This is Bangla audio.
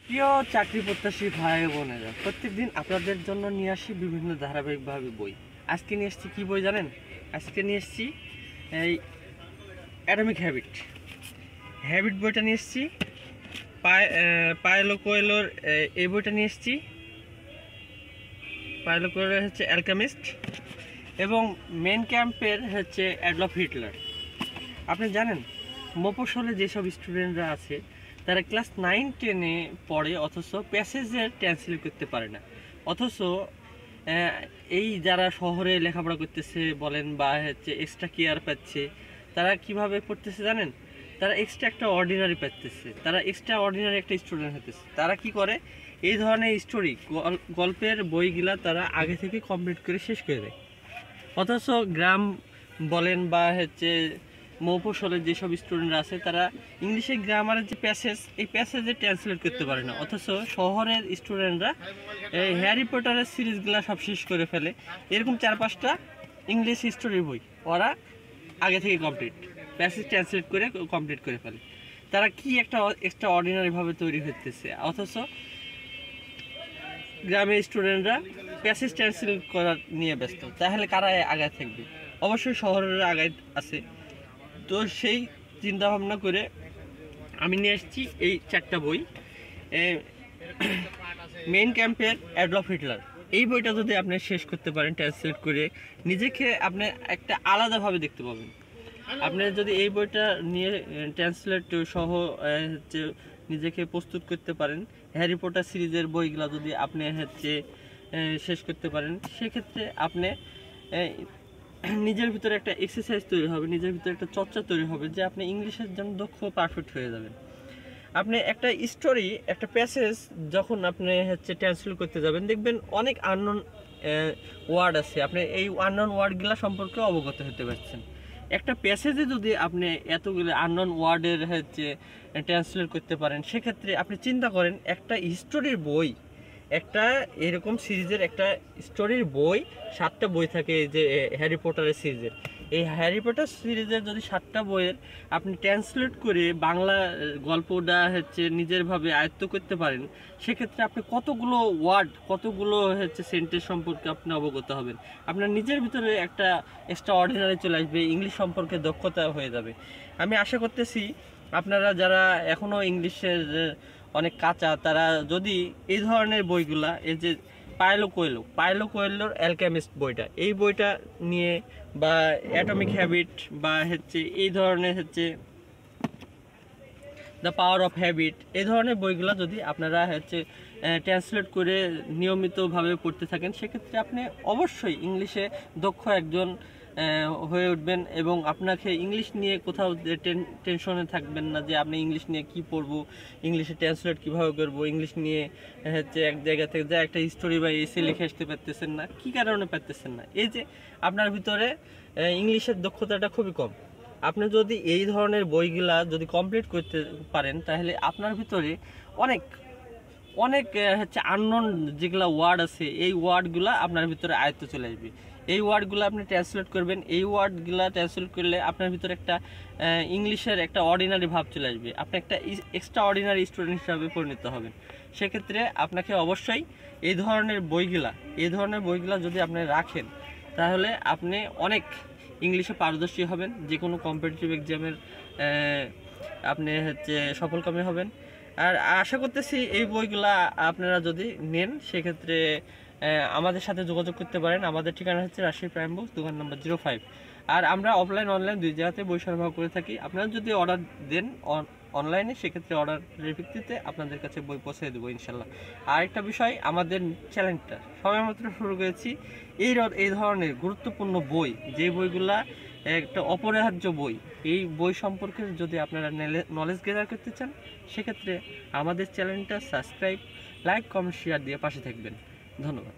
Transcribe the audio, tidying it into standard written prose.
প্রিয় চাকরি প্রত্যাশী ভাই বোনেরা, প্রত্যেকদিন আপনাদের জন্য নিয়ে আসি বিভিন্ন ধারাবাহিকভাবে বই। আজকে নিয়ে এসেছি কী বই জানেন? আজকে নিয়ে এসেছি এই অ্যাটমিক হ্যাবিট বইটা নিয়ে এসেছি। পায়েলো কোয়েলোর এই বইটা নিয়ে এসেছি। পায়েলো কোয়েলো হচ্ছে অ্যালকেমিস্ট, এবং মেন ক্যাম্পের হচ্ছে অ্যাডলফ হিটলার। আপনি জানেন মফস্বলে যেসব স্টুডেন্টরা আছে তারা ক্লাস 9-10-এ পড়ে, অথচ প্যাসেজের ট্রান্সলেট করতে পারে না। অথচ এই যারা শহরে লেখাপড়া করতেছে বলেন বা হচ্ছে এক্সট্রা কেয়ার পাচ্ছে, তারা কিভাবে পড়তেছে জানেন? তারা এক্সট্রা একটা অর্ডিনারি পাচ্ছে, তারা এক্সট্রা অর্ডিনারি একটা স্টুডেন্ট হতেছে। তারা কি করে, এই ধরনের স্টোরি গল্পের বইগুলা তারা আগে থেকে কমপ্লিট করে শেষ করে দেয়। অথচ গ্রাম বলেন বা হচ্ছে মফস্বলের যেসব স্টুডেন্টরা আছে তারা ইংলিশে গ্রামারের যে প্যাসেজ, এই প্যাসেজে ট্রান্সলেট করতে পারে না। অথচ শহরের স্টুডেন্টরা এই হ্যারি পটারের সিরিজগুলো সব শেষ করে ফেলে। এরকম 4-5টা ইংলিশ হিস্টোরির বই ওরা আগে থেকে কমপ্লিট প্যাসেজ ট্রান্সলেট করে কমপ্লিট করে ফেলে। তারা কি একটা এক্সট্রা অর্ডিনারিভাবে তৈরি হতেছে, অথচ গ্রামের স্টুডেন্টরা প্যাসেজ ট্রান্সলেট করার নিয়ে ব্যস্ত। তাহলে কারা আগায় থাকবে? অবশ্যই শহরের আগায় আছে। তো সেই চিন্তা ভাবনা করে আমি নিয়ে এসেছি এই 4টা বই। মেইন ক্যাম্পের অ্যাডলফ হিটলার, এই বইটা যদি আপনি শেষ করতে পারেন ট্রান্সলেট করে, নিজেকে আপনি একটা আলাদাভাবে দেখতে পাবেন। আপনি যদি এই বইটা নিয়ে ট্রান্সলেট সহ হচ্ছে নিজেকে প্রস্তুত করতে পারেন, হ্যারি পটার সিরিজের বইগুলো যদি আপনি হচ্ছে শেষ করতে পারেন, সেক্ষেত্রে আপনি নিজের ভিতরে একটা এক্সারসাইজ তৈরি হবে, নিজের ভিতরে একটা চর্চা তৈরি হবে যে আপনি ইংলিশের জন্য দক্ষ, পারফেক্ট হয়ে যাবেন। আপনি একটা স্টোরি, একটা প্যাসেজ যখন আপনি হচ্ছে ট্রান্সলেট করতে যাবেন, দেখবেন অনেক আননোন ওয়ার্ড আছে, আপনি এই আননোন ওয়ার্ডগুলো সম্পর্কে অবগত হতে পারছেন। একটা প্যাসেজে যদি আপনি এতগুলো আননোন ওয়ার্ডের হচ্ছে ট্রান্সলেট করতে পারেন, সেক্ষেত্রে আপনি চিন্তা করেন একটা হিস্টোরির বই, একটা এরকম সিরিজের একটা স্টোরির বই, 7টা বই থাকে যে হ্যারি পটারের সিরিজের। এই হ্যারি পটার সিরিজের যদি 7টা বইয়ের আপনি ট্রান্সলেট করে বাংলা গল্পটা হচ্ছে নিজেরভাবে আয়ত্ত করতে পারেন, সেক্ষেত্রে আপনি কতগুলো ওয়ার্ড, কতগুলো হচ্ছে সেন্টেন্স সম্পর্কে আপনি অবগত হবেন। আপনার নিজের ভিতরে একটা এক্সট্রা অর্ডিনারি চলে আসবে, ইংলিশ সম্পর্কে দক্ষতা হয়ে যাবে। আমি আশা করতেছি আপনারা যারা এখনও ইংলিশের অনেক কাঁচা, তারা যদি এই ধরনের বইগুলা, এই যে পায়েলো কোয়েলোর অ্যালকেমিস্ট বইটা, এই বইটা নিয়ে বা অ্যাটমিক হ্যাবিট বা হচ্ছে এই ধরনের হচ্ছে দ্য পাওয়ার অফ হ্যাবিট, এই ধরনের বইগুলো যদি আপনারা হচ্ছে ট্রান্সলেট করে নিয়মিতভাবে পড়তে থাকেন, সেক্ষেত্রে আপনি অবশ্যই ইংলিশে দক্ষ একজন হয়ে উঠবেন, এবং আপনাকে ইংলিশ নিয়ে কোথাও টেনশনে থাকবেন না যে আপনি ইংলিশ নিয়ে কি পড়বো, ইংলিশে ট্রান্সলেট কীভাবে করবো, ইংলিশ নিয়ে হচ্ছে এক জায়গা থেকে যা একটা স্টোরি বা এসে লিখে আসতে পারতেছেন না। কী কারণে পারতেছেন না? এই যে আপনার ভিতরে ইংলিশের দক্ষতাটা খুবই কম। আপনি যদি এই ধরনের বইগুলা যদি কমপ্লিট করতে পারেন, তাহলে আপনার ভিতরে অনেক অনেক হচ্ছে আননোন যেগুলা ওয়ার্ড আছে, এই ওয়ার্ডগুলা আপনার ভিতরে আয়ত্ত চলে আসবে। এই ওয়ার্ডগুলো আপনি ট্রান্সলেট করবেন, এই ওয়ার্ডগুলা ট্রান্সলেট করলে আপনার ভিতরে একটা ইংলিশের একটা অর্ডিনারি ভাব চলে আসবে, আপনি একটা এক্সট্রা অর্ডিনারি স্টুডেন্ট হিসাবে পরিণত হবেন। সেক্ষেত্রে আপনাকে অবশ্যই এই ধরনের বইগুলা যদি আপনি রাখেন, তাহলে আপনি অনেক ইংলিশে পারদর্শী হবেন, যে কোনো কম্পিটিটিভ এক্সামের আপনি হচ্ছে সফলকামী হবেন। আর আশা করতেছি এই বইগুলা আপনারা যদি নেন, সেক্ষেত্রে আমাদের সাথে যোগাযোগ করতে পারেন। আমাদের ঠিকানা হচ্ছে রাজশাহী প্রাইম বুক, দোকান নম্বর 05। আর আমরা অফলাইন অনলাইন 2 জায়গাতে বই সরবরাহ করে থাকি। আপনারা যদি অর্ডার দেন অনলাইনে, সেক্ষেত্রে অর্ডারের ভিত্তিতে আপনাদের কাছে বই পৌঁছে দেবো ইনশাল্লাহ। আর একটা বিষয়, আমাদের চ্যানেলটা সবেমাত্র শুরু করেছি। এই ধরনের গুরুত্বপূর্ণ বই, যে বইগুলা একটা অপরিহার্য বই, এই বই সম্পর্কে যদি আপনারা নলেজ গেদার করতে চান, সেক্ষেত্রে আমাদের চ্যানেলটা সাবস্ক্রাইব, লাইক, কমেন্ট, শেয়ার দিয়ে পাশে থাকবেন। ধন্যবাদ।